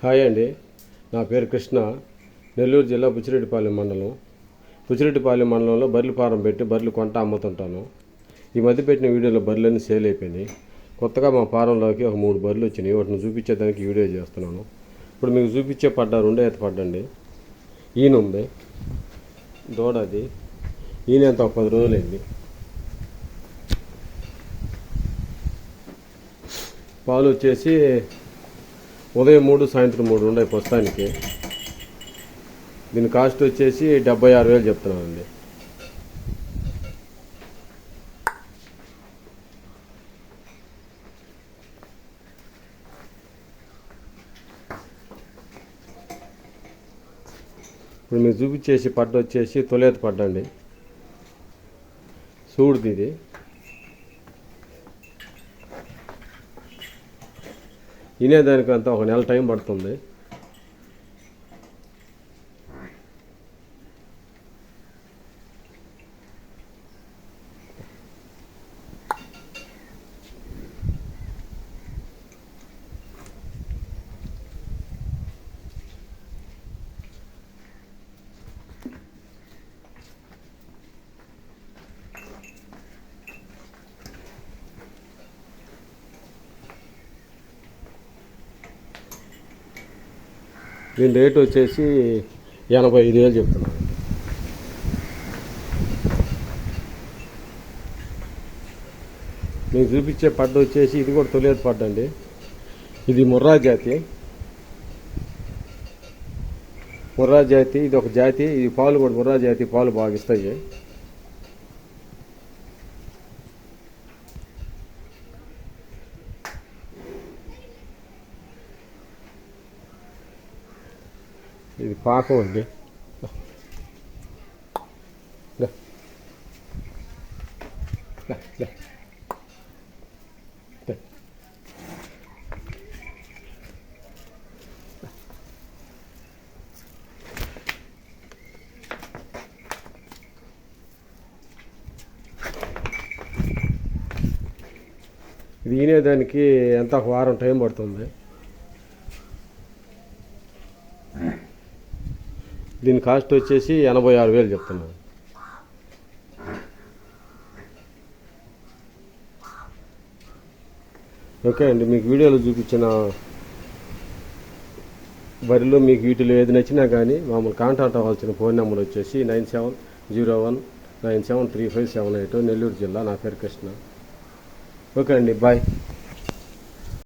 Hi అండి, నా పేరు కృష్ణ. నెల్లూరు జిల్లా బుచ్చిరెడ్డిపాలెం మండలం. బుచ్చిరెడ్డిపాలెం మండలంలో బర్రెల ఫారం పెట్టి బర్రెలు కొంట అమ్ముతుంటాను. ఈ మధ్య పెట్టిన వీడియోలో బర్రెలన్నీ సేల్ అయిపోయినాయి. కొత్తగా మా ఫారంలోకి ఒక 3 బర్రెలు వచ్చినాయి. వాటిని చూపించేదానికి వీడియో చేస్తున్నాను. ఇప్పుడు మీకు చూపించే పడ్డ రెండో ఈత పడ్డండి. ఈయన ఉంది దూడది. ఈయన ఎంత 10 రోజులైంది. పాలు వచ్చేసి ఉదయం 3 సాయంత్రం 3 ఉన్నాయి ప్రస్తుతానికి. దీని కాస్ట్ వచ్చేసి 76,000 చెప్తున్నానండి. ఇప్పుడు మీకు చూపించేసి పడ్డ వచ్చేసి తొలేత పడ్డండి. చూడుది ఇది. వినేదానికంతా ఒక నెల టైం పడుతుంది. దీని రేటు వచ్చేసి 85,000 చెప్తున్నాను. మీకు చూపించే పడ్డ వచ్చేసి ఇది కూడా తొలేత పడ్డ అండి. ఇది ముర్రా జాతి. ఇది ఒక జాతి. ఇది పాలు కూడా ముర్రా జాతి పాలు బాగా ఇస్తాయి. ఇది పాకం అండి. ఇది ఈనేదానికి ఎంత ఒక వారం టైం పడుతుంది. దీని కాస్ట్ వచ్చేసి 86,000 చెప్తున్నాను. ఓకే అండి, మీకు వీడియోలో చూపించిన బరిలో మీకు వీటిలో ఏది నచ్చినా కానీ మమ్మల్ని కాంటాక్ట్ అవ్వాల్సిన ఫోన్ నెంబర్ వచ్చేసి 9701973578, నెల్లూరు జిల్లా. నా పేరు కృష్ణ. ఓకే అండి, బాయ్.